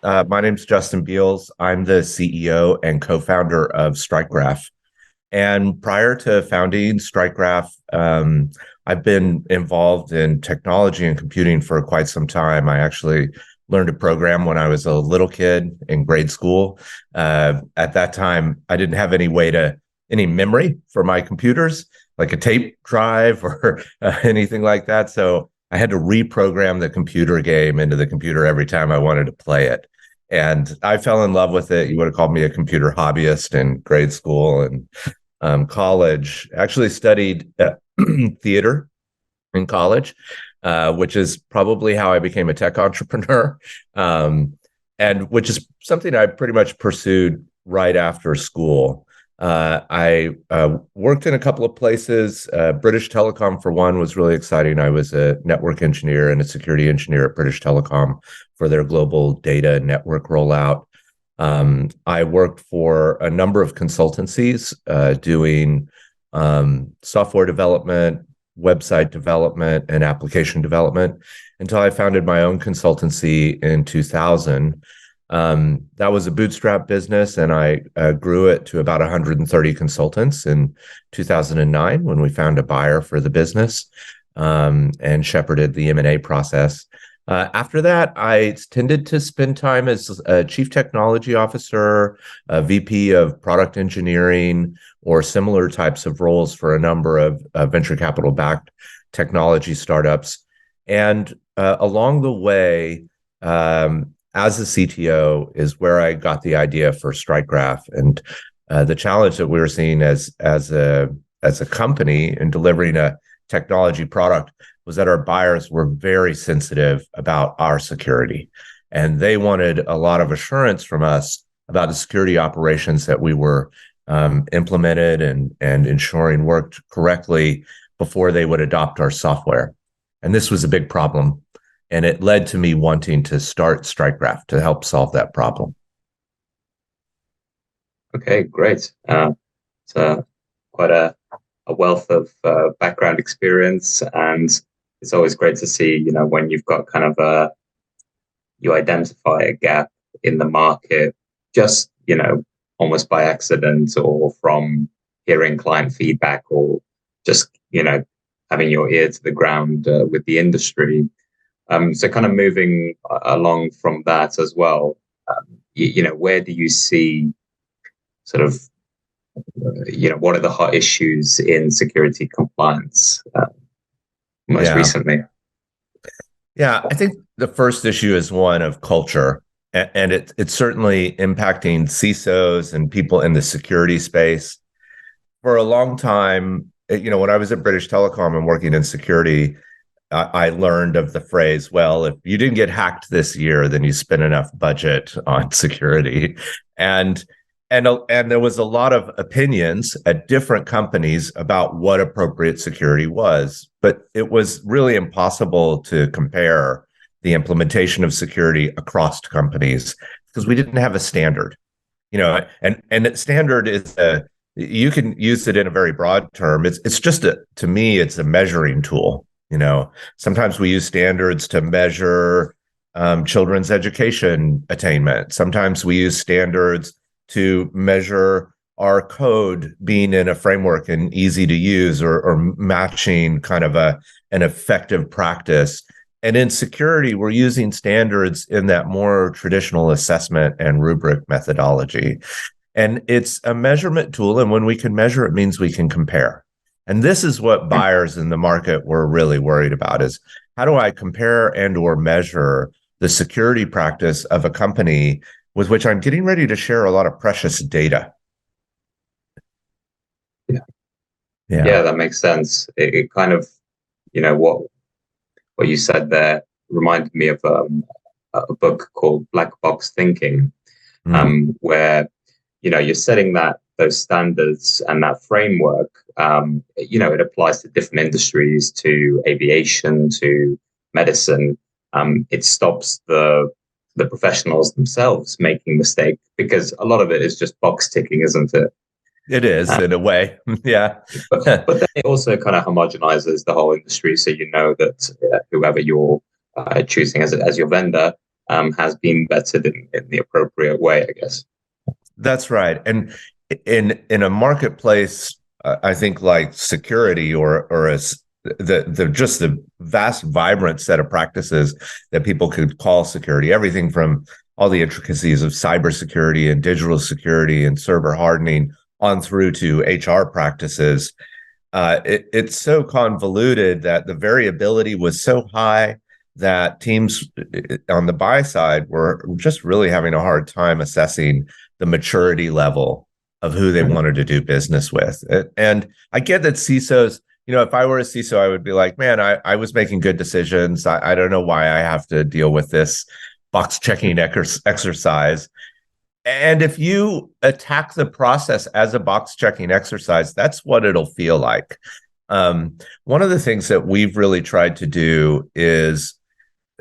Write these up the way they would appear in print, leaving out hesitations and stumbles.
My name's Justin Beals. I'm the CEO and co-founder of StrikeGraph. And prior to founding StrikeGraph, I've been involved in technology and computing for quite some time. I actually learned to program when I was a little kid in grade school. At that time, I didn't have any memory for my computers, like a tape drive or anything like that. So I had to reprogram the computer game into the computer every time I wanted to play it. And I fell in love with it. You would have called me a computer hobbyist in grade school and college. Actually studied theater in college, which is probably how I became a tech entrepreneur, and which is something I pretty much pursued right after school. I worked in a couple of places. British Telecom, for one, was really exciting. I was a network engineer and a security engineer at British Telecom for their global data network rollout. I worked for a number of consultancies doing software development, website development, and application development until I founded my own consultancy in 2000. That was a bootstrap business, and I grew it to about 130 consultants in 2009 when we found a buyer for the business and shepherded the M&A process. After that, I tended to spend time as a chief technology officer, a VP of product engineering, or similar types of roles for a number of venture capital backed technology startups. And along the way, as a CTO, is where I got the idea for StrikeGraph. And the challenge that we were seeing as a company in delivering a technology product was that our buyers were very sensitive about our security. And they wanted a lot of assurance from us about the security operations that we were implemented and ensuring worked correctly before they would adopt our software. And this was a big problem. And it led to me wanting to start StrikeGraph to help solve that problem. Okay, great. It's quite a wealth of background experience, and it's always great to see, when you've got kind of you identify a gap in the market, just, almost by accident or from hearing client feedback or just, having your ear to the ground with the industry. So kind of moving along from that as well, where do you see sort of, what are the hot issues in security compliance most Yeah. recently? Yeah. I think the first issue is one of culture. And it's certainly impacting CISOs and people in the security space. For a long time, when I was at British Telecom and working in security, I learned of the phrase, well, if you didn't get hacked this year, then you spent enough budget on security. And and there was a lot of opinions at different companies about what appropriate security was, but it was really impossible to compare the implementation of security across companies because we didn't have a standard. And that standard is you can use it in a very broad term. It's just to me, it's a measuring tool. Sometimes we use standards to measure children's education attainment. Sometimes we use standards to measure our code being in a framework and easy to use or matching kind of an effective practice. And in security, we're using standards in that more traditional assessment and rubric methodology. And it's a measurement tool. And when we can measure, it means we can compare. And this is what buyers in the market were really worried about is how do I compare and or measure the security practice of a company with which I'm getting ready to share a lot of precious data? Yeah, Yeah. yeah, that makes sense. It kind of, what you said there reminded me of a book called Black Box Thinking, where you're setting those standards and that framework. It applies to different industries, to aviation, to medicine. It stops the professionals themselves making mistakes because a lot of it is just box ticking, isn't it? It is in a way. Yeah. But then it also kind of homogenizes the whole industry, so that whoever you're choosing as your vendor has been vetted in the appropriate way, I guess. That's right. And in a marketplace, I think like security or as the just the vast, vibrant set of practices that people could call security, everything from all the intricacies of cybersecurity and digital security and server hardening on through to HR practices. It's so convoluted that the variability was so high that teams on the buy side were just really having a hard time assessing the maturity level of who they wanted to do business with. And I get that CISOs, if I were a CISO, I would be like, man, I was making good decisions. I don't know why I have to deal with this box checking exercise. And if you attack the process as a box checking exercise, that's what it'll feel like. One of the things that we've really tried to do is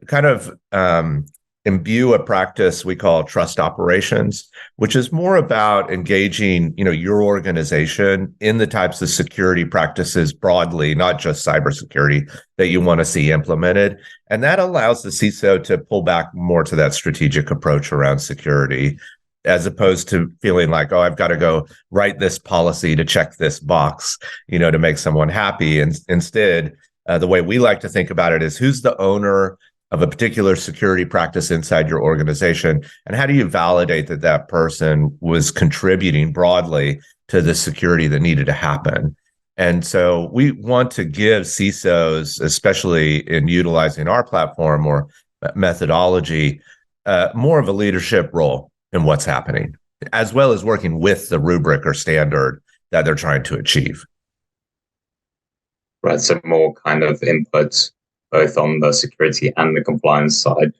kind of imbue a practice we call trust operations, which is more about engaging, your organization in the types of security practices broadly, not just cybersecurity, that you want to see implemented. And that allows the CISO to pull back more to that strategic approach around security, as opposed to feeling like, oh, I've got to go write this policy to check this box, to make someone happy. And instead, the way we like to think about it is who's the owner of a particular security practice inside your organization, and how do you validate that that person was contributing broadly to the security that needed to happen? And so we want to give CISOs, especially in utilizing our platform or methodology, more of a leadership role in what's happening, as well as working with the rubric or standard that they're trying to achieve. Right, so more kind of inputs both on the security and the compliance side.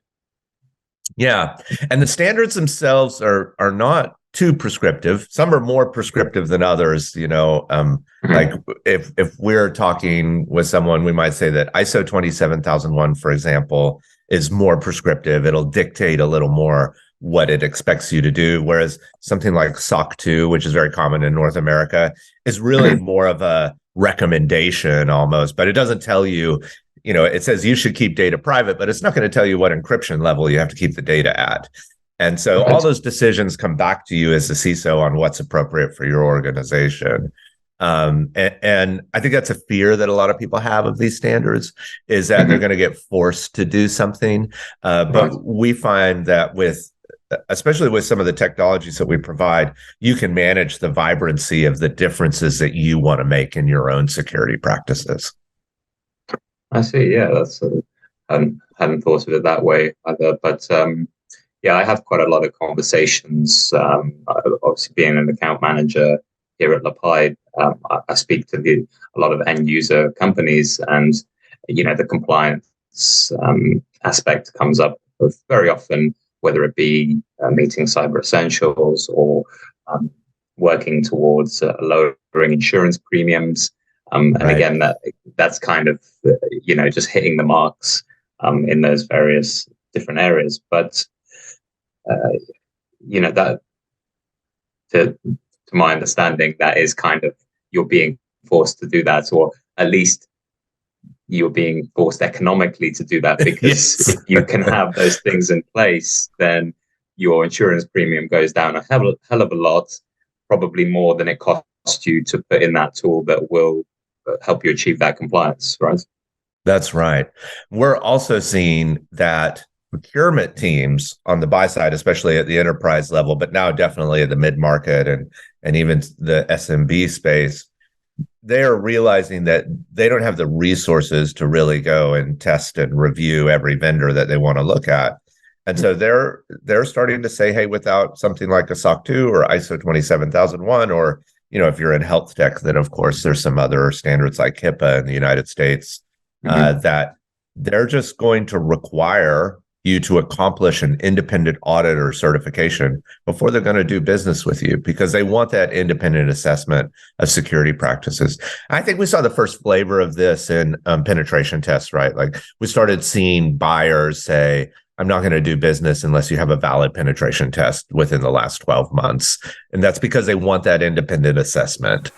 Yeah, and the standards themselves are not too prescriptive. Some are more prescriptive than others. Like if we're talking with someone, we might say that ISO 27001, for example, is more prescriptive. It'll dictate a little more what it expects you to do, whereas something like SOC 2, which is very common in North America, is really more of a recommendation almost, but it doesn't tell you. It says you should keep data private, but it's not going to tell you what encryption level you have to keep the data at. And so all those decisions come back to you as the CISO on what's appropriate for your organization. And I think that's a fear that a lot of people have of these standards, is that they're going to get forced to do something. But we find that especially with some of the technologies that we provide, you can manage the vibrancy of the differences that you want to make in your own security practices. I see. Yeah, that's hadn't thought of it that way either. But yeah, I have quite a lot of conversations. Obviously, being an account manager here at Lepide, I speak to a lot of end user companies, and the compliance aspect comes up very often, whether it be meeting cyber essentials or working towards lowering insurance premiums. And again, that's kind of, just hitting the marks in those various different areas. But, that to my understanding, that is kind of, you're being forced to do that, or at least you're being forced economically to do that, because if you can have those things in place, then your insurance premium goes down a hell of a lot, probably more than it costs you to put in that tool that will help you achieve that compliance, right? That's right. We're also seeing that procurement teams on the buy side, especially at the enterprise level, but now definitely at the mid-market and even the SMB space, they are realizing that they don't have the resources to really go and test and review every vendor that they want to look at. And so they're starting to say, hey, without something like a SOC 2 or ISO 27001, or if you're in health tech, then of course there's some other standards like HIPAA in the United States, that they're just going to require you to accomplish an independent audit or certification before they're going to do business with you, because they want that independent assessment of security practices. I think we saw the first flavor of this in penetration tests, right? Like we started seeing buyers say, I'm not going to do business unless you have a valid penetration test within the last 12 months. And that's because they want that independent assessment.